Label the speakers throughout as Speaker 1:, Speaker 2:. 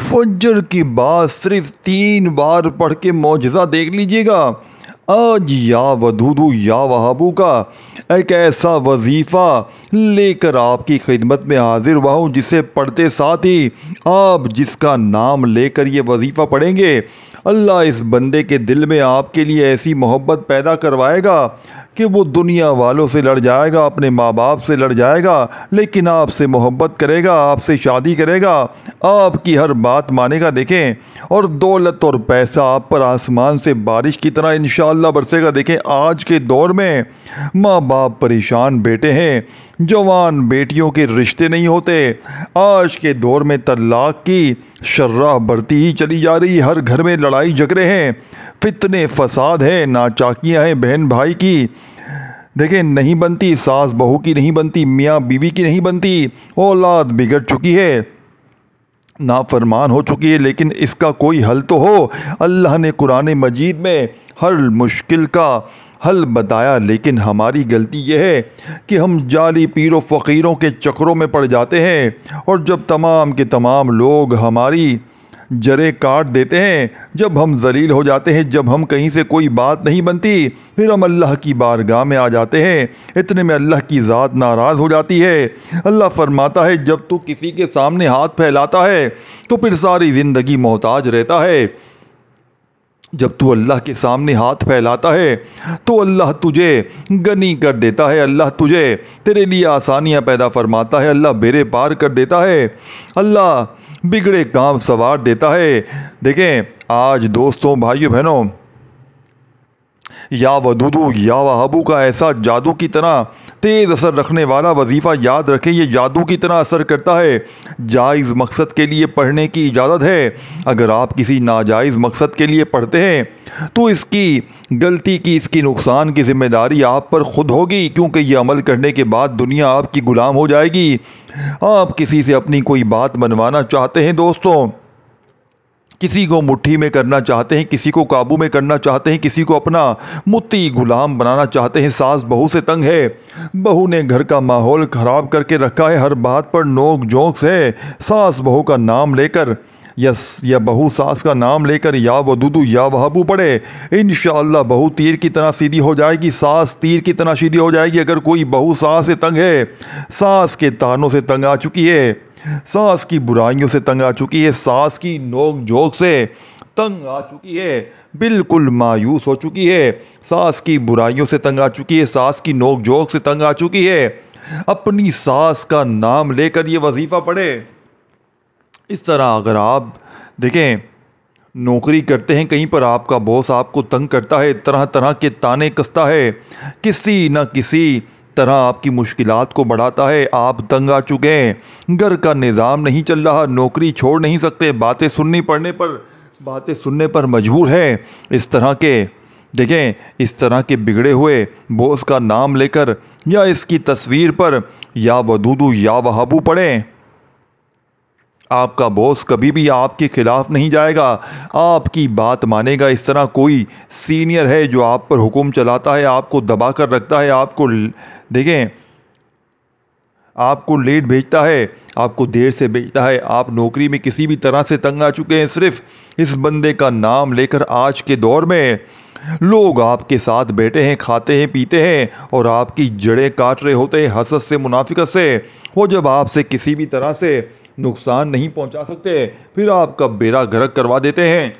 Speaker 1: फज्र की बात सिर्फ 3 बार पढ़ के मौजज़ा देख लीजिएगा। आज या वदूदू या वहाबू का एक ऐसा वजीफ़ा लेकर आपकी खिदमत में हाजिर हुआ हूँ जिसे पढ़ते साथ ही आप जिसका नाम लेकर ये वजीफ़ा पढ़ेंगे, अल्लाह इस बंदे के दिल में आपके लिए ऐसी मोहब्बत पैदा करवाएगा कि वो दुनिया वालों से लड़ जाएगा, अपने माँ बाप से लड़ जाएगा, लेकिन आपसे मोहब्बत करेगा, आपसे शादी करेगा, आपकी हर बात मानेगा। देखें, और दौलत और पैसा आप पर आसमान से बारिश की तरह इंशाअल्लाह बरसेगा। देखें, आज के दौर में माँ बाप परेशान बेटे हैं, जवान बेटियों के रिश्ते नहीं होते। आज के दौर में तलाक की शर्राह बढ़ती ही चली जा रही। हर घर में लड़ाई झगड़े हैं, फितने फसाद हैं, नाचाकियाँ हैं बहन भाई की। देखें, नहीं बनती, सास बहू की नहीं बनती, मियाँ बीवी की नहीं बनती, औलाद बिगड़ चुकी है, नाफरमान हो चुकी है। लेकिन इसका कोई हल तो हो। अल्लाह ने कुरान मजीद में हर मुश्किल का हल बताया, लेकिन हमारी गलती यह है कि हम जाली पीरों फ़कीरों के चक्रों में पड़ जाते हैं। और जब तमाम के तमाम लोग हमारी जरे काट देते हैं, जब हम जलील हो जाते हैं, जब हम कहीं से कोई बात नहीं बनती, फिर हम अल्लाह की बारगाह में आ जाते हैं। इतने में अल्लाह की ज़ात नाराज़ हो जाती है। अल्लाह फरमाता है, जब तू किसी के सामने हाथ फैलाता है तो फिर सारी ज़िंदगी मोहताज रहता है। जब तू अल्लाह के सामने हाथ फैलाता है तो अल्लाह तुझे गनी कर देता है, अल्लाह तुझे तेरे लिए आसानियाँ पैदा फरमाता है, अल्लाह बेरे पार कर देता है, अल्लाह बिगड़े काम सवार देता है। देखें, आज दोस्तों, भाइयों बहनों, या वदूदू या वहाबू का ऐसा जादू की तरह तेज़ असर रखने वाला वजीफ़ा याद रखें, ये जादू की तरह असर करता है। जायज़ मकसद के लिए पढ़ने की इजाज़त है। अगर आप किसी नाजायज़ मकसद के लिए पढ़ते हैं तो इसकी गलती की, इसकी नुकसान की ज़िम्मेदारी आप पर ख़ुद होगी, क्योंकि ये अमल करने के बाद दुनिया आपकी ग़ुलाम हो जाएगी। आप किसी से अपनी कोई बात मनवाना चाहते हैं दोस्तों, किसी को मुट्ठी में करना चाहते हैं, किसी को काबू में करना चाहते हैं, किसी को अपना मुत्ती गुलाम बनाना चाहते हैं। सास बहू से तंग है, बहू ने घर का माहौल ख़राब करके रखा है, हर बात पर नोक झोंक है। सास बहू का नाम लेकर या बहू सास का नाम लेकर या वदूदू या वहाबू पढ़े, इंशाअल्लाह बहू तीर की तरह सीधी हो जाएगी, सास तीर की तरह सीधी हो जाएगी। अगर कोई बहू सास से तंग है, सास के तानों से तंग आ चुकी है, सास की बुराइयों से तंग आ चुकी है, सास की नोक झोंक से तंग आ चुकी है, बिल्कुल मायूस हो चुकी है, सास की बुराइयों से तंग आ चुकी है, सास की नोक झोंक से तंग आ चुकी है, अपनी सास का नाम लेकर ये वजीफ़ा पढ़े। इस तरह अगर आप देखें, नौकरी करते हैं कहीं पर, आपका बॉस आपको तंग करता है, तरह तरह के ताने कसता है, किसी न किसी तरह आपकी मुश्किलात को बढ़ाता है, आप तंग आ चुके हैं, घर का निज़ाम नहीं चल रहा, नौकरी छोड़ नहीं सकते, बातें सुनने पर मजबूर है। इस तरह के देखें, इस तरह के बिगड़े हुए बॉस का नाम लेकर या इसकी तस्वीर पर या वदूदू या वहाबू पढ़ें। आपका बॉस कभी भी आपके खिलाफ नहीं जाएगा, आपकी बात मानेगा। इस तरह कोई सीनियर है जो आप पर हुक्म चलाता है, आपको दबा कर रखता है, आपको देखें, आपको लेट भेजता है, आपको देर से भेजता है, आप नौकरी में किसी भी तरह से तंग आ चुके हैं, सिर्फ इस बंदे का नाम लेकर आज के दौर में लोग आपके साथ बैठे हैं, खाते हैं, पीते हैं और आपकी जड़ें काट रहे होते हैं हसद से, मुनाफिकत से। वो जब आपसे किसी भी तरह से नुकसान नहीं पहुंचा सकते, फिर आपका बेड़ा गर्क करवा देते हैं।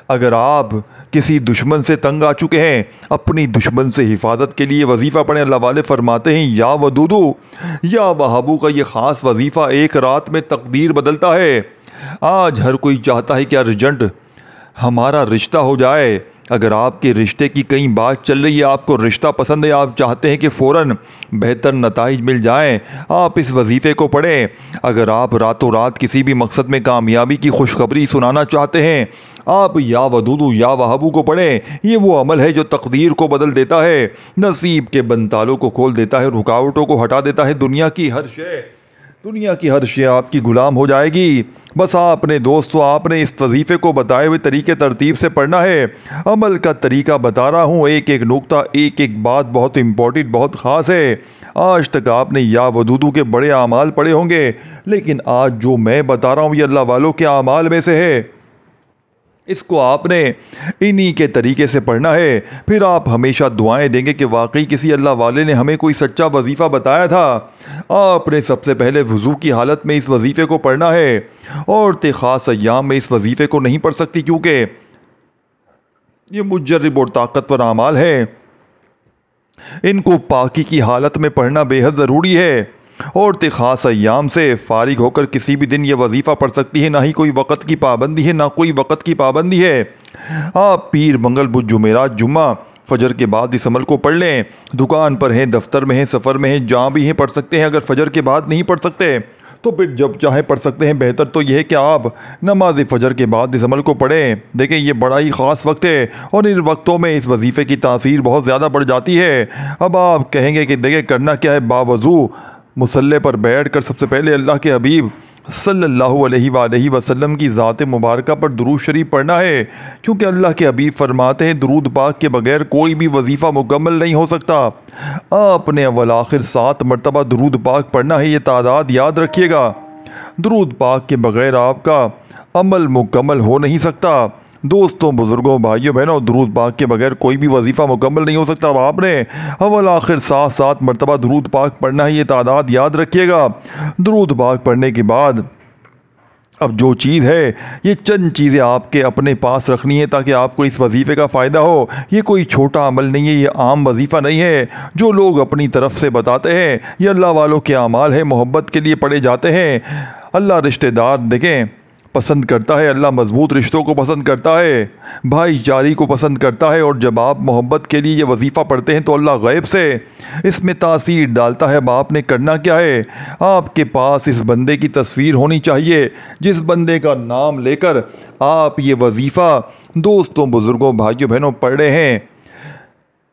Speaker 1: अगर आप किसी दुश्मन से तंग आ चुके हैं, अपनी दुश्मन से हिफाजत के लिए वजीफ़ा पढ़ें। अल्लाह वाले फरमाते हैं, या वदूदू या वहाबू का ये ख़ास वजीफ़ा एक रात में तकदीर बदलता है। आज हर कोई चाहता है कि अर्जेंट हमारा रिश्ता हो जाए। अगर आपके रिश्ते की कहीं बात चल रही है, आपको रिश्ता पसंद है, आप चाहते हैं कि फ़ौरन बेहतर नताइज मिल जाएं, आप इस वजीफ़े को पढ़ें। अगर आप रातों रात किसी भी मकसद में कामयाबी की खुशखबरी सुनाना चाहते हैं, आप या वदूदू या वहाबू को पढ़ें। ये वो अमल है जो तकदीर को बदल देता है, नसीब के बनतालों को खोल देता है, रुकावटों को हटा देता है, दुनिया की हर शय दुनिया की हर शे आपकी गुलाम हो जाएगी। बस आपने दोस्तों आपने इस वजीफ़े को बताए हुए तरीके तरतीब से पढ़ना है। अमल का तरीका बता रहा हूँ, एक एक नुक्ता एक एक बात बहुत इम्पोर्टेंट बहुत ख़ास है। आज तक आपने या वदूदू के बड़े आमाल पढ़े होंगे, लेकिन आज जो मैं बता रहा हूँ ये अल्लाह वालों के आमाल में से है। इसको आपने इन्हीं के तरीके से पढ़ना है। फिर आप हमेशा दुआएं देंगे कि वाकई किसी अल्लाह वाले ने हमें कोई सच्चा वजीफ़ा बताया था। आपने सबसे पहले वज़ू की हालत में इस वजीफ़े को पढ़ना है। औरतें ख़ास अय्याम में इस वजीफ़े को नहीं पढ़ सकती क्योंकि ये मुजर्रिब और ताकतवर आमाल है। इनको पाकी की हालत में पढ़ना बेहद ज़रूरी है। औरतें ख़ास अय्याम से फ़ारिग होकर किसी भी दिन ये वजीफ़ा पढ़ सकती है। ना ही कोई वक़्त की पाबंदी है, ना कोई वक़्त की पाबंदी है। आप पीर मंगल बुध जुमेरात जुम्मा फजर के बाद इस अमल को पढ़ लें। दुकान पर हैं, दफ्तर में हैं, सफ़र में हैं, जहाँ भी हैं पढ़ सकते हैं। अगर फजर के बाद नहीं पढ़ सकते तो फिर जब चाहे पढ़ सकते हैं। बेहतर तो यह है कि आप नमाज फजर के बाद इस अमल को पढ़ें। देखें ये बड़ा ही ख़ास वक्त है और इन वक्तों में इस वजीफ़े की तासीर बहुत ज़्यादा बढ़ जाती है। अब आप कहेंगे कि देखें करना क्या है, बावजू मुसल्ले पर बैठकर सबसे पहले अल्लाह के हबीब सल्लल्लाहु अलैहि वसल्लम की ज़ात मुबारका पर दुरूद शरीफ पढ़ना है। क्योंकि अल्लाह के हबीब फरमाते हैं दुरूद पाक के बगैर कोई भी वजीफ़ा मुकम्मल नहीं हो सकता। आपने अव्वल आखिर 7 मरतबा दुरूद पाक पढ़ना है। ये तादाद याद रखिएगा। दुरूद पाक के बगैर आपका अमल मुकम्मल हो नहीं सकता। दोस्तों, बुज़ुर्गों, भाइयों बहनों, दुरूद पाक के बगैर कोई भी वजीफ़ा मुकम्मल नहीं हो सकता। अब आपने अव्वल आखिर 7 मरतबा दुरूद पाक पढ़ना है। ये तादाद याद रखिएगा। दुरूद पाक पढ़ने के बाद अब जो चीज़ है, ये चंद चीज़ें आपके अपने पास रखनी है ताकि आपको इस वजीफ़े का फ़ायदा हो। ये कोई छोटा अमल नहीं है, ये आम वजीफ़ा नहीं है जो लोग अपनी तरफ से बताते हैं। ये अल्लाह वालों के अमाल है, मोहब्बत के लिए पढ़े जाते हैं। अल्लाह रिश्तेदार देखें पसंद करता है, अल्लाह मजबूत रिश्तों को पसंद करता है, भाईचारी को पसंद करता है। और जब आप मोहब्बत के लिए ये वजीफ़ा पढ़ते हैं तो अल्लाह गैब से इसमें तासीर डालता है। अब आपने करना क्या है, आपके पास इस बंदे की तस्वीर होनी चाहिए जिस बंदे का नाम लेकर आप ये वजीफ़ा दोस्तों, बुज़ुर्गों, भाइयों बहनों पढ़ रहे हैं।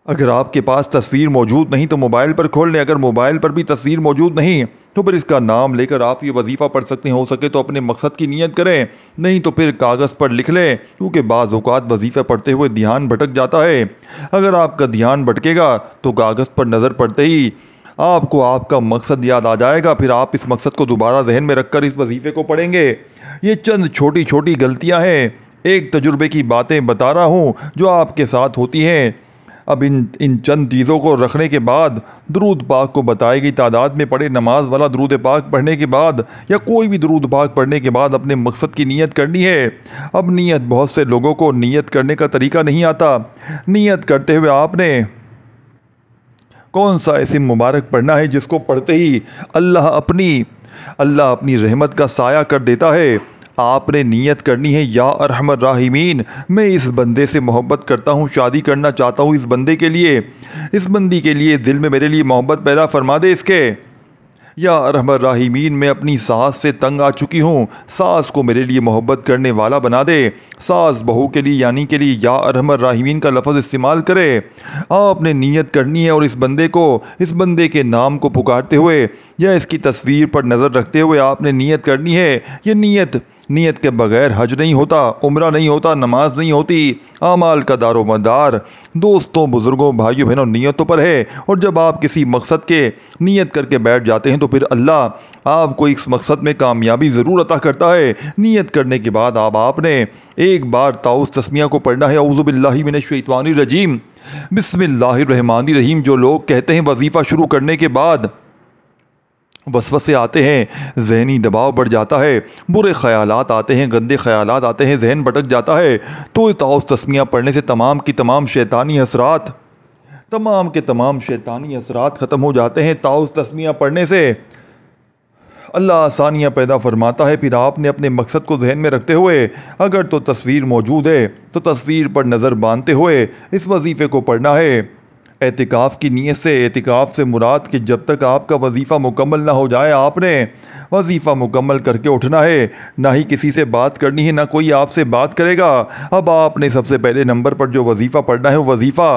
Speaker 1: अगर आपके पास तस्वीर मौजूद नहीं तो मोबाइल पर खोल लें। अगर मोबाइल पर भी तस्वीर मौजूद नहीं तो फिर इसका नाम लेकर आप ये वजीफ़ा पढ़ सकते हैं। हो सके तो अपने मकसद की नियत करें, नहीं तो फिर कागज़ पर लिख लें। क्योंकि बाज़ औक़ात वजीफ़ा पढ़ते हुए ध्यान भटक जाता है। अगर आपका ध्यान भटकेगा तो कागज़ पर नज़र पड़ते ही आपको आपका मकसद याद आ जाएगा। फिर आप इस मकसद को दोबारा जहन में रख कर इस वजीफ़े को पढ़ेंगे। ये चंद छोटी छोटी गलतियाँ हैं, एक तजुर्बे की बातें बता रहा हूँ जो आपके साथ होती हैं। अब इन चंद चीज़ों को रखने के बाद दुरूद पाक को बताई गई तादाद में पढ़े। नमाज वाला दुरूद पाक पढ़ने के बाद या कोई भी दुरूद पाक पढ़ने के बाद अपने मकसद की नियत करनी है। अब नियत, बहुत से लोगों को नियत करने का तरीका नहीं आता। नियत करते हुए आपने कौन सा इस्म मुबारक पढ़ना है जिसको पढ़ते ही अल्लाह अपनी रहमत का साया कर देता है। आपने नियत करनी है, या अरहमर राहिमीन, मैं इस बंदे से मोहब्बत करता हूँ, शादी करना चाहता हूँ इस बंदे के लिए, इस बंदी के लिए दिल में मेरे लिए मोहब्बत पैदा फरमा दे इसके। या अरहमर राहिमीन, मैं अपनी सास से तंग आ चुकी हूँ, सास को मेरे लिए मोहब्बत करने वाला बना दे। सास बहू के लिए यानी के लिए या अरहमर राहिमीन का लफ्ज़ इस्तेमाल करे। आपने नियत करनी है और इस बंदे के नाम को पुकारते हुए या इसकी तस्वीर पर नज़र रखते हुए आपने नियत करनी है। ये नियत के बगैर हज नहीं होता, उम्रा नहीं होता, नमाज नहीं होती। आमाल का दारोमदार दोस्तों, बुज़ुर्गों, भाइयों बहनों नियतों पर है। और जब आप किसी मकसद के नियत करके बैठ जाते हैं तो फिर अल्लाह आपको इस मकसद में कामयाबी ज़रूर अता करता है। नियत करने के बाद आपने एक बार ताउस तस्मिया को पढ़ना है, औज़ु बिल्लाहि मिनश शैतानिर रजीम, बिस्मिल्लाहिर रहमानिर रहीम। जो लोग कहते हैं वजीफ़ा शुरू करने के बाद वसवसे आते हैं, जहनी दबाव बढ़ जाता है, बुरे ख़यालात आते हैं, गंदे ख़यालात आते हैं, जहन भटक जाता है, तो ताउस तस्मिया पढ़ने से तमाम के तमाम शैतानी असरात ख़त्म हो जाते हैं। ताउस तस्मिया पढ़ने से अल्लाह आसानियाँ पैदा फरमाता है। फिर आपने अपने मकसद को जहन में रखते हुए, अगर तो तस्वीर मौजूद है तो तस्वीर पर नज़र बांधते हुए इस वजीफ़े को पढ़ना है। एतिकाफ़ की नीयत से, एतिकाफ़ से मुराद कि जब तक आपका वजीफ़ा मुकम्मल ना हो जाए आपने वजीफ़ा मुकम्मल करके उठना है। ना ही किसी से बात करनी है, ना कोई आपसे बात करेगा। अब आपने सबसे पहले नंबर पर जो वजीफ़ा पढ़ना है वो वजीफ़ा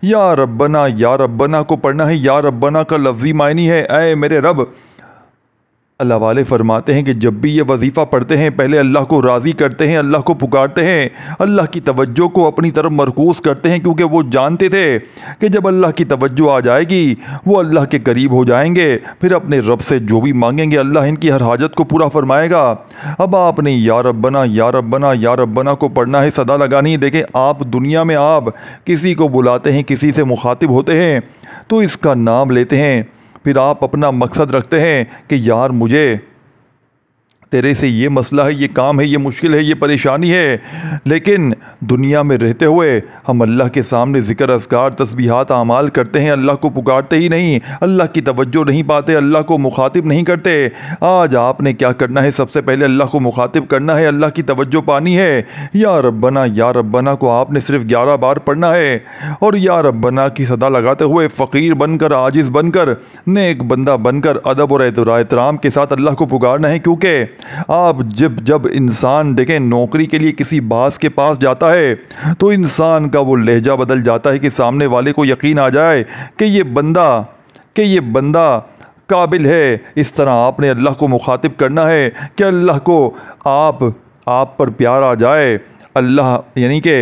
Speaker 1: या रब्बना को पढ़ना है। या रब्बना का लफ्ज़ी मायनी है ऐ मेरे रब। अल्लाह वाले फरमाते हैं कि जब भी ये वजीफ़ा पढ़ते हैं पहले अल्लाह को राज़ी करते हैं, अल्लाह को पुकारते हैं, अल्लाह की तवज्जो को अपनी तरफ मरकूज़ करते हैं, क्योंकि वो जानते थे कि जब अल्लाह की तवज्जो आ जाएगी वो अल्लाह के करीब हो जाएंगे, फिर अपने रब से जो भी मांगेंगे अल्लाह इनकी हर हाजत को पूरा फरमाएगा। अब आपने या रब्बना या रब्बना या रब्बना को पढ़ना है, सदा लगानी है। देखें, आप दुनिया में आप किसी को बुलाते हैं, किसी से मुखातिब होते हैं तो इसका नाम लेते हैं, फिर आप अपना मकसद रखते हैं कि यार मुझे तेरे से ये मसला है, ये काम है, ये मुश्किल है, ये परेशानी है। लेकिन दुनिया में रहते हुए हम अल्लाह के सामने ज़िक्र अस्कार तस्बीहात आमाल करते हैं, अल्लाह को पुकारते ही नहीं, अल्लाह की तवज्जो नहीं पाते, अल्लाह को मुखातिब नहीं करते। आज आपने क्या करना है, सबसे पहले अल्लाह को मुखातिब करना है, अल्लाह की तवज्जो पानी है। या रब्बना को आपने सिर्फ 11 बार पढ़ना है और या रब्बना की सदा लगाते हुए फ़कीर बनकर, आजिज़ बनकर, नेक बंदा बनकर, अदब और एहतराम के साथ अल्लाह को पुकारना है। क्योंकि आप जब इंसान देखें नौकरी के लिए किसी बास के पास जाता है तो इंसान का वो लहजा बदल जाता है कि सामने वाले को यकीन आ जाए कि ये बंदा काबिल है। इस तरह आपने अल्लाह को मुखातिब करना है कि अल्लाह को आप पर प्यार आ जाए, अल्लाह यानी कि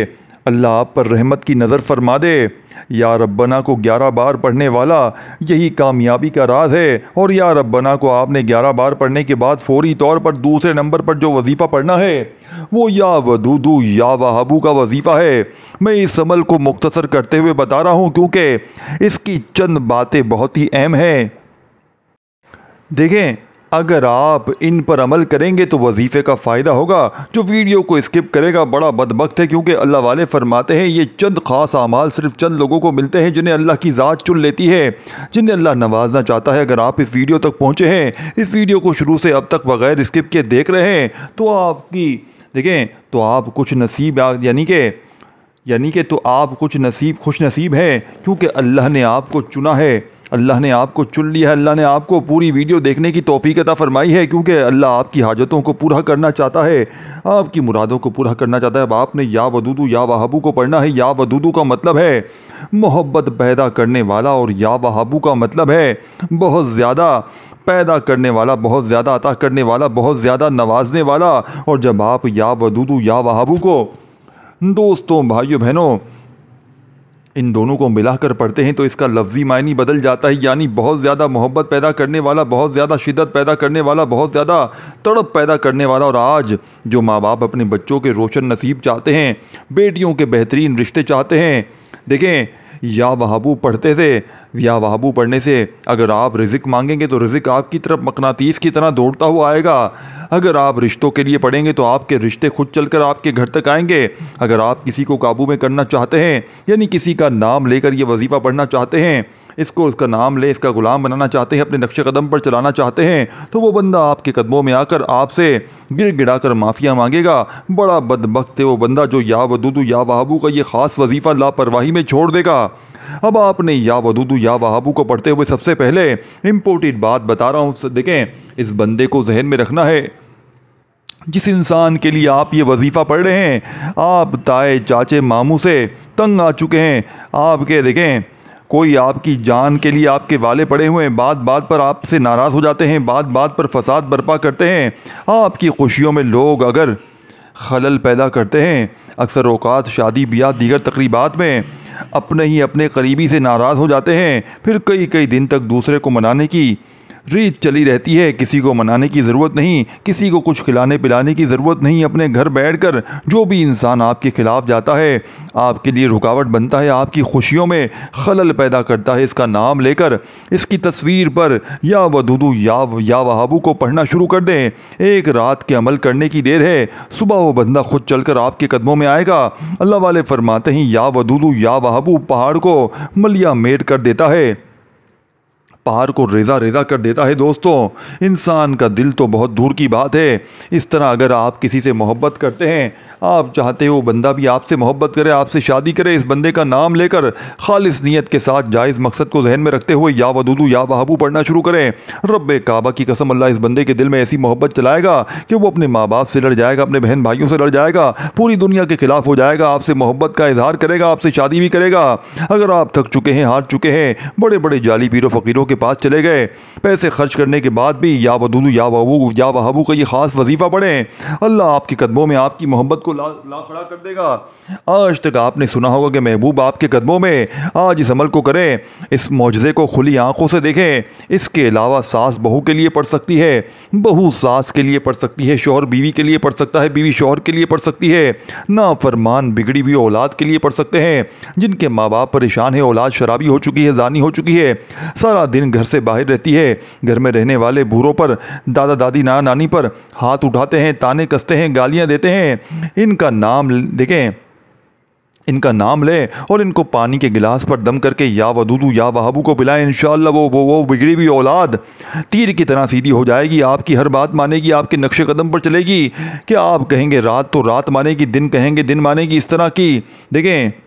Speaker 1: अल्लाह आप पर रहमत की नज़र फरमा दे। या रब्बना को 11 बार पढ़ने वाला यही कामयाबी का राज है। और या रब्बना को आपने 11 बार पढ़ने के बाद फौरी तौर पर दूसरे नंबर पर जो वजीफ़ा पढ़ना है वो या वदूदू या वहाबू का वजीफ़ा है। मैं इस अमल को मुख्तसर करते हुए बता रहा हूँ क्योंकि इसकी चंद बातें बहुत ही अहम हैं। देखें, अगर आप इन पर अमल करेंगे तो वजीफ़े का फ़ायदा होगा। जो वीडियो को स्किप करेगा बड़ा बदबख्त है, क्योंकि अल्लाह वाले फरमाते हैं ये चंद ख़ास आमाल सिर्फ चंद लोगों को मिलते हैं जिन्हें अल्लाह की ज़ात चुन लेती है, जिन्हें अल्लाह नवाजना चाहता है। अगर आप इस वीडियो तक पहुँचे हैं, इस वीडियो को शुरू से अब तक बग़ैर स्किप के देख रहे हैं तो आप कुछ नसीब यानी कि तो आप खुश नसीब हैं, क्योंकि अल्लाह ने आपको चुना है, अल्लाह ने आपको चुन लिया है। अल्लाह ने आपको पूरी वीडियो देखने की तौफीक अता फरमाई है, क्योंकि अल्लाह आपकी हाजतों को पूरा करना चाहता है, आपकी मुरादों को पूरा करना चाहता है। अब आपने या वदूदू या वहाबू को पढ़ना है। या वदूदू का मतलब है मोहब्बत पैदा करने वाला और या वहाबू का मतलब है बहुत ज़्यादा पैदा करने वाला, बहुत ज़्यादा अता करने वाला, बहुत ज़्यादा नवाजने वाला। और जब आप या वदूदू या वहाबू को दोस्तों, भाइयों, बहनों, इन दोनों को मिलाकर पढ़ते हैं तो इसका लफ्ज़ी मायनी बदल जाता है, यानी बहुत ज़्यादा मोहब्बत पैदा करने वाला, बहुत ज़्यादा शिद्दत पैदा करने वाला, बहुत ज़्यादा तड़प पैदा करने वाला। और आज जो माँ बाप अपने बच्चों के रोशन नसीब चाहते हैं, बेटियों के बेहतरीन रिश्ते चाहते हैं, देखें, या वहाबू पढ़ते से, या वहाबू पढ़ने से अगर आप रिज़िक मांगेंगे तो रिज़िक आपकी तरफ मकनातीस की तरह दौड़ता हुआ आएगा। अगर आप रिश्तों के लिए पढ़ेंगे तो आपके रिश्ते खुद चलकर आपके घर तक आएंगे। अगर आप किसी को काबू में करना चाहते हैं, यानी किसी का नाम लेकर ये वजीफ़ा पढ़ना चाहते हैं, इसका नाम ले, इसका ग़ुलाम बनाना चाहते हैं, अपने नक्शे कदम पर चलाना चाहते हैं, तो वो बंदा आपके कदमों में आकर आपसे गिड़ कर माफ़िया मांगेगा। बड़ा बदबख्त है वो बंदा जो या वदूदू या वहाबू का ये ख़ास वजीफ़ा लापरवाही में छोड़ देगा। अब आपने या वदूदू या वहाबू को पढ़ते हुए सबसे पहले इम्पोर्टेंट बात बता रहा हूँ। देखें, इस बंदे को जहन में रखना है, जिस इंसान के लिए आप ये वजीफ़ा पढ़ रहे हैं, आप ताए चाचे मामू से तंग आ चुके हैं। आपके देखें, कोई आपकी जान के लिए आपके वाले पड़े हुए हैं, बात बात पर आपसे नाराज़ हो जाते हैं, बात बात पर फसाद बर्पा करते हैं। आपकी खुशियों में लोग अगर खलल पैदा करते हैं, अक्सर औकात शादी ब्याह दीगर तकरीबात में अपने करीबी से नाराज़ हो जाते हैं, फिर कई दिन तक दूसरे को मनाने की रीत चली रहती है। किसी को मनाने की ज़रूरत नहीं, किसी को कुछ खिलाने पिलाने की ज़रूरत नहीं। अपने घर बैठकर जो भी इंसान आपके ख़िलाफ़ जाता है, आपके लिए रुकावट बनता है, आपकी खुशियों में खलल पैदा करता है, इसका नाम लेकर इसकी तस्वीर पर या वदूदू या वहाबू को पढ़ना शुरू कर दें। एक रात के अमल करने की देर है, सुबह वो बंदा खुद चलकर आपके कदमों में आएगा। अल्लाह वाले फरमाते हैं या वदूदू या वहाबू पहाड़ को मलिया मेट कर देता है, पहाड़ को रेज़ा कर देता है। दोस्तों, इंसान का दिल तो बहुत दूर की बात है। इस तरह अगर आप किसी से मोहब्बत करते हैं, आप चाहते हो बंदा भी आपसे मोहब्बत करे, आपसे शादी करे, इस बंदे का नाम लेकर खालिस नीयत के साथ जायज़ मकसद को जहन में रखते हुए या वदूदू या वहाबू पढ़ना शुरू करें। रब्बे काबा की कसम, अल्लाह इस बंदे के दिल में ऐसी मोहब्बत चलाएगा कि वो अपने माँ बाप से लड़ जाएगा, अपने बहन भाइयों से लड़ जाएगा, पूरी दुनिया के खिलाफ हो जाएगा, आपसे मोहब्बत का इजहार करेगा, आपसे शादी भी करेगा। अगर आप थक चुके हैं, हार चुके हैं, बड़े बड़े जाली पीरों फ़कीरों के के पास चले गए। पैसे खर्च करने के बाद भी या वदूदू या वहाबू का ये ख़ास वजीफ़ा पढ़ें, अल्लाह आपके कदमों में आपकी मोहब्बत को ला खड़ा कर देगा। आज तक आपने सुना होगा कि महबूब आपके कदमों में, आज इस अमल को करें, इस मौजज़े को खुली आंखों से देखें। इसके अलावा सास बहू के लिए पढ़ सकती है, बहू सास के लिए पढ़ सकती है, शौहर बीवी के लिए पढ़ सकता है, बीवी शौहर के लिए पढ़ सकती है, नाफरमान बिगड़ी हुई औलाद के लिए पढ़ सकते हैं, जिनके माँ बाप परेशान है, औलाद शराबी हो चुकी है, जानी हो चुकी है, सारा दिन घर से बाहर रहती है, घर में रहने वाले बूढ़ों पर, दादा दादी नाना नानी पर हाथ उठाते हैं, ताने कसते हैं, गालियाँ देते हैं। इनका नाम देखें, इनका नाम लें और इनको पानी के गिलास पर दम करके या वदूदू या वहाबू को पिलाएं। इंशाअल्लाह वो बिगड़ी हुई औलाद तीर की तरह सीधी हो जाएगी, आपकी हर बात मानेगी, आपके नक्शे कदम पर चलेगी। क्या आप कहेंगे रात तो रात मानेगी, दिन कहेंगे दिन मानेगी। इस तरह की देखें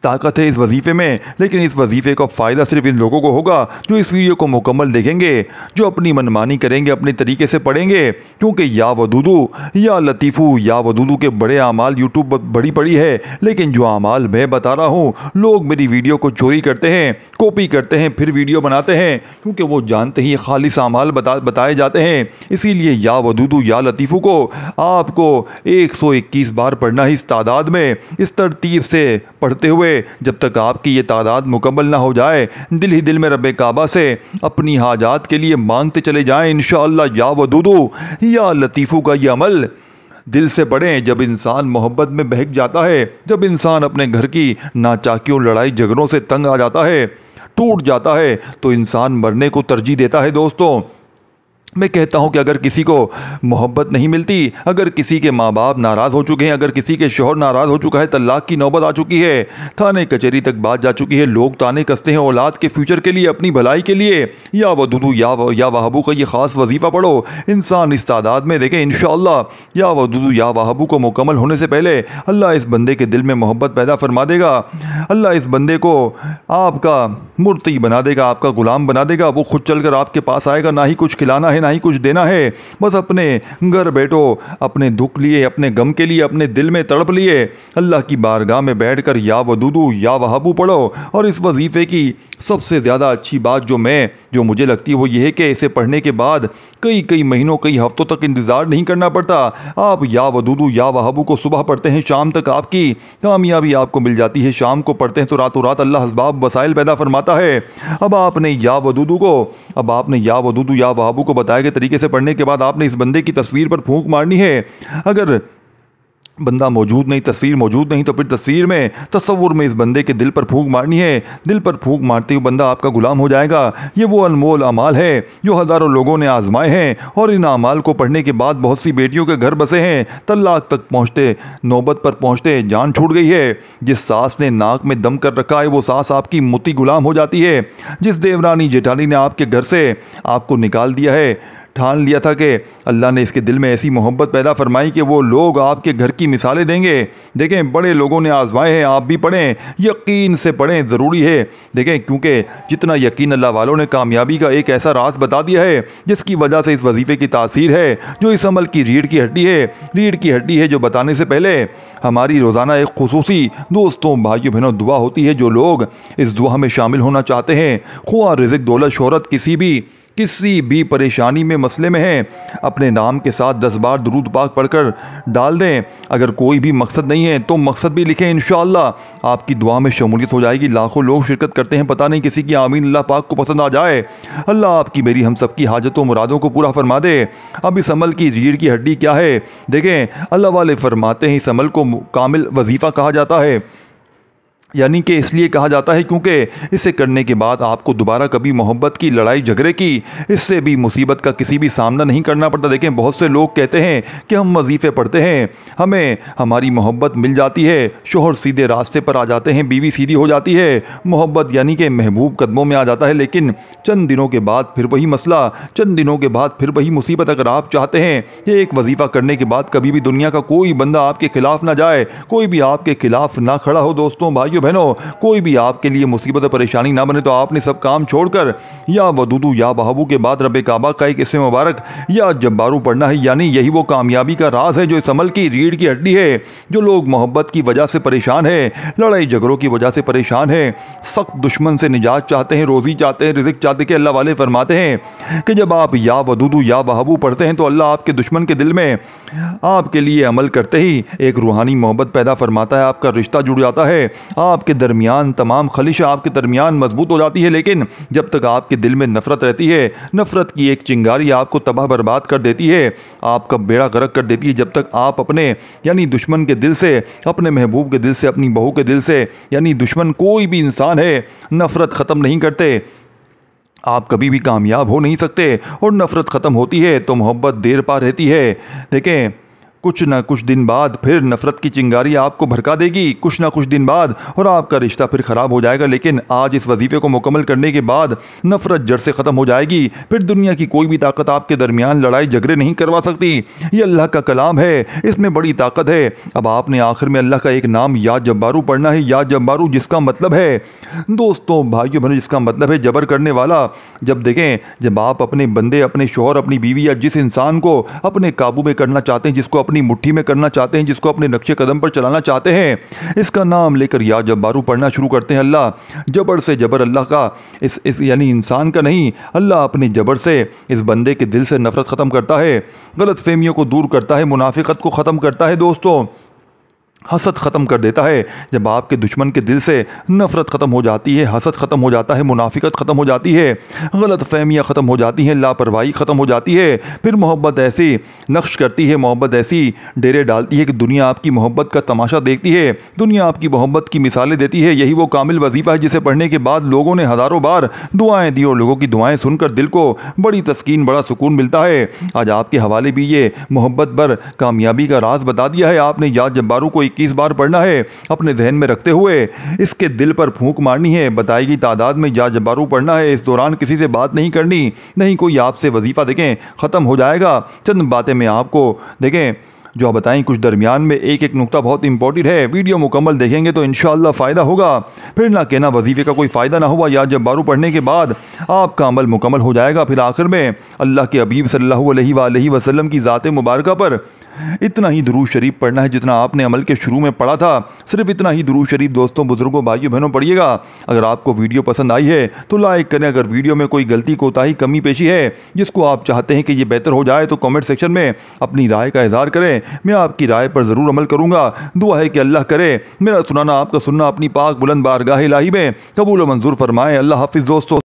Speaker 1: ताकत है इस वजीफ़े में, लेकिन इस वजीफ़े का फ़ायदा सिर्फ इन लोगों को होगा जो इस वीडियो को मुकम्मल देखेंगे, जो अपनी मनमानी करेंगे, अपने तरीके से पढ़ेंगे। क्योंकि या वदूदू या लतीफ़ू या वदूदू के बड़े आमाल यूट्यूब बड़ी पड़ी है, लेकिन जो आमाल मैं बता रहा हूँ, लोग मेरी वीडियो को चोरी करते हैं, कॉपी करते हैं, फिर वीडियो बनाते हैं, क्योंकि वो जानते ही खालिस आमाल बताए जाते हैं। इसीलिए या वदूदू या लतीफ़ू को आपको 121 बार पढ़ना है, इस तादाद में, इस तरतीब से पढ़ते हुए, जब तक आपकी ये तादाद मुकम्मल ना हो जाए। दिल ही दिल में रब्बे काबा से अपनी हाजात के लिए मांगते चले जाएं। इंशाअल्लाह या वदूदू या लतीफ़ू का ये अमल दिल से पढ़ें। जब इंसान मोहब्बत में बहक जाता है, जब इंसान अपने घर की नाचाकियों लड़ाई झगड़ों से तंग आ जाता है, टूट जाता है, तो इंसान मरने को तरजीह देता है। दोस्तों, मैं कहता हूं कि अगर किसी को मोहब्बत नहीं मिलती, अगर किसी के माँ बाप नाराज़ हो चुके हैं, अगर किसी के शौहर नाराज़ हो चुका है, तलाक की नौबत आ चुकी है, थाने कचहरी तक बात जा चुकी है, लोग ताने कसते हैं औलाद के फ्यूचर के लिए, अपनी भलाई के लिए, या वदूदू या वहाबू का ये ख़ास वजीफ़ा पढ़ो। इंसान इस तादाद में देखें, इंशाअल्लाह या वदूदू या वहाबू को मुकम्मल होने से पहले अल्लाह इस बंदे के दिल में मोहब्बत पैदा फरमा देगा। अल्लाह इस बंदे को आपका मुर्ती बना देगा, आपका ग़ुलाम बना देगा। वो खुद चल कर आपके पास आएगा, ना ही कुछ खिलाना है ना ही कुछ देना है, बस अपने घर बैठो, अपने दुख लिए, अपने गम के लिए, अपने दिल में तड़प लिए अल्लाह की बारगाह में बैठकर या वदूदू या वहाबू पढ़ो। और इस वजीफ़े की सबसे ज़्यादा अच्छी बात जो मुझे लगती है वो ये है कि इसे पढ़ने के बाद कई महीनों, कई हफ्तों तक इंतज़ार नहीं करना पड़ता। आप या वदूदू या वहाबू को सुबह पढ़ते हैं, शाम तक आपकी कामयाबी आपको मिल जाती है। शाम को पढ़ते हैं तो रातों रात अल्लाह असबाब वसाइल पैदा फरमाता है। अब आपने या वदूदू या वहाबू को बताया गए तरीके से पढ़ने के बाद आपने इस बंदे की तस्वीर पर फूंक मारनी है। अगर बंदा मौजूद नहीं, तस्वीर मौजूद नहीं, तो फिर तस्वीर में, तस्वुर में इस बंदे के दिल पर फूंक मारनी है। दिल पर फूंक मारते हुए बंदा आपका गुलाम हो जाएगा। ये वो अनमोल अमाल है जो हज़ारों लोगों ने आजमाए हैं, और इन अमाल को पढ़ने के बाद बहुत सी बेटियों के घर बसे हैं, तलाक तक पहुँचते, नौबत पर पहुँचते जान छूट गई है। जिस सास ने नाक में दम कर रखा है वो सास आपकी मुती गुलाम हो जाती है। जिस देवरानी जेठानी ने आपके घर से आपको निकाल दिया है, ठान लिया था कि अल्लाह ने इसके दिल में ऐसी मोहब्बत पैदा फरमाई कि वो लोग आपके घर की मिसालें देंगे। देखें, बड़े लोगों ने आजमाए हैं, आप भी पढ़ें, यकीन से पढ़ें, ज़रूरी है। देखें, क्योंकि जितना यकीन अल्लाह वालों ने कामयाबी का एक ऐसा राज बता दिया है जिसकी वजह से इस वजीफ़े की तासीर है, जो इस अमल की रीढ़ की हड्डी है, जो बताने से पहले हमारी रोज़ाना एक खुसूसी दोस्तों, भाइयों बहनों दुआ होती है। जो लोग इस दुआ में शामिल होना चाहते हैं, ख्वाह रिज़्क़, दौलत, शोहरत, किसी भी परेशानी में, मसले में हैं, अपने नाम के साथ 10 बार दुरूद पाक पढ़कर डाल दें। अगर कोई भी मकसद नहीं है तो मकसद भी लिखें, इंशाअल्लाह आपकी दुआ में शमूलियत हो जाएगी। लाखों लोग शिरकत करते हैं, पता नहीं किसी की आमीन अल्लाह पाक को पसंद आ जाए। अल्लाह आपकी, मेरी, हम सब की हाजतों मुरादों को पूरा फरमा दे। अब इस अमल की रीढ़ की हड्डी क्या है? देखें, अल्लाह वाले फरमाते हैं इस अमल को कामिल वजीफ़ा कहा जाता है। यानी कि इसलिए कहा जाता है क्योंकि इसे करने के बाद आपको दोबारा कभी मोहब्बत की, लड़ाई झगड़े की, इससे भी मुसीबत का किसी भी सामना नहीं करना पड़ता। देखें, बहुत से लोग कहते हैं कि हम वजीफ़े पढ़ते हैं, हमें हमारी मोहब्बत मिल जाती है, शोहर सीधे रास्ते पर आ जाते हैं, बीवी सीधी हो जाती है, मोहब्बत यानी कि महबूब कदमों में आ जाता है। लेकिन चंद दिनों के बाद फिर वही मसला, चंद दिनों के बाद फिर वही मुसीबत। अगर आप चाहते हैं कि एक वजीफ़ा करने के बाद कभी भी दुनिया का कोई बंदा आपके खिलाफ ना जाए, कोई भी आपके खिलाफ ना खड़ा हो, दोस्तों, भाइयों भाइयों बहनों, कोई भी आपके लिए मुसीबत और परेशानी ना बने तो आपने सब काम छोड़कर या वदूदू या वहाबू के बाद रब काबा का एक इसम मुबारक या जब्बारू पढ़ना है। यानी यही वो कामयाबी का राज है जो इस अमल की रीढ़ की हड्डी है। जो लोग मोहब्बत की वजह से परेशान है, लड़ाई झगड़ों की वजह से परेशान है, सख्त दुश्मन से निजात चाहते हैं, रोज़ी चाहते हैं, रिज़्क चाहते हैं, कि अल्लाह वाले फरमाते हैं कि जब आप या वदूदू या वहाबू पढ़ते हैं तो अल्लाह आपके दुश्मन के दिल में आपके लिए अमल करते ही एक रूहानी मोहब्बत पैदा फरमाता है। आपका रिश्ता जुड़ जाता है, आपके दरमियान तमाम खलिश आपके दरमियान मजबूत हो जाती है। लेकिन जब तक आपके दिल में नफरत रहती है, नफरत की एक चिंगारी आपको तबाह बर्बाद कर देती है, आपका बेड़ा गर्क कर देती है। जब तक आप अपने यानी दुश्मन के दिल से, अपने महबूब के दिल से, अपनी बहू के दिल से, यानी दुश्मन कोई भी इंसान है, नफरत ख़त्म नहीं करते, आप कभी भी कामयाब हो नहीं सकते। और नफ़रत ख़त्म होती है तो मोहब्बत देर पा रहती है। देखें, कुछ ना कुछ दिन बाद फिर नफ़रत की चिंगारी आपको भड़का देगी, कुछ ना कुछ दिन बाद, और आपका रिश्ता फिर ख़राब हो जाएगा। लेकिन आज इस वजीफ़े को मुकम्मल करने के बाद नफ़रत जड़ से ख़त्म हो जाएगी। फिर दुनिया की कोई भी ताकत आपके दरमियान लड़ाई झगड़े नहीं करवा सकती। ये अल्लाह का कलाम है, इसमें बड़ी ताकत है। अब आपने आखिर में अल्लाह का एक नाम या जब्बारू पढ़ना है। या जब्बारू जिसका मतलब है, दोस्तों भाइयों बहनों, जिसका मतलब है जबर करने वाला। जब देखें, जब आप अपने बंदे, अपने शोहर, अपनी बीवी या जिस इंसान को अपने काबू में करना चाहते हैं, जिसको अपनी मुट्ठी में करना चाहते हैं, जिसको अपने नक्शे कदम पर चलाना चाहते हैं, इसका नाम लेकर या जब्बारू पढ़ना शुरू करते हैं। अल्लाह जबर से जबर, अल्लाह का इस यानी इंसान का नहीं, अल्लाह अपने जबर से इस बंदे के दिल से नफरत ख़त्म करता है, गलत फहमियों को दूर करता है, मुनाफिकत को ख़त्म करता है, दोस्तों हसद ख़त्म कर देता है। जब आपके दुश्मन के दिल से नफ़रत ख़त्म हो जाती है, हसद ख़त्म हो जाता है, मुनाफिकत ख़त्म हो जाती है, गलत फहमियाँ ख़त्म हो जाती हैं, लापरवाही ख़त्म हो जाती है, फिर मोहब्बत ऐसी नक्श करती है, मोहब्बत ऐसी डेरे डालती है कि दुनिया आपकी मोहब्बत का तमाशा देखती है, दुनिया आपकी मोहब्बत की मिसालें देती है। यही वो कामिल वजीफ़ा है जिसे पढ़ने के बाद लोगों ने हज़ारों बार दुआएँ दी और लोगों की दुआएँ सुनकर दिल को बड़ी तस्कीन, बड़ा सुकून मिलता है। आज आपके हवाले भी ये मोहब्बत पर कामयाबी का राज बता दिया है। आपने या जब्बारू को 21 बार पढ़ना है, अपने जहन में रखते हुए इसके दिल पर फूंक मारनी है। बताई गई तादाद में या जब्बारू पढ़ना है। इस दौरान किसी से बात नहीं करनी, नहीं कोई आपसे वजीफ़ा देखें ख़त्म हो जाएगा। चंद बातें मैं आपको देखें जो आप बताएं, कुछ दरमियान में एक एक नुक्ता बहुत इंपॉर्टेंट है। वीडियो मुकम्मल देखेंगे तो इंशाअल्लाह फ़ायदा होगा। फिर ना कहना वजीफ़े का कोई फ़ायदा ना हुआ। या जब्बारू पढ़ने के बाद आपका अमल मुकम्मल हो जाएगा। फिर आखिर में अल्लाह के हबीब सल्लल्लाहु अलैहि वसल्लम की ज़ात मुबारक पर इतना ही दुरूद शरीफ पढ़ना है जितना आपने अमल के शुरू में पढ़ा था। सिर्फ इतना ही दुरूद शरीफ दोस्तों, बुजुर्गों, भाइयों, बहनों पढ़िएगा। अगर आपको वीडियो पसंद आई है तो लाइक करें। अगर वीडियो में कोई गलती, कोताही, कमी पेशी है जिसको आप चाहते हैं कि ये बेहतर हो जाए तो कमेंट सेक्शन में अपनी राय का इज़हार करें। मैं आपकी राय पर ज़रूर अमल करूँगा। दुआ है कि अल्लाह करे मेरा सुनाना, आपका सुनना अपनी पाक बुलंद बारगाह इलाही में कबूल व मंजूर फरमाए। अल्लाह हाफिज़ दोस्तों।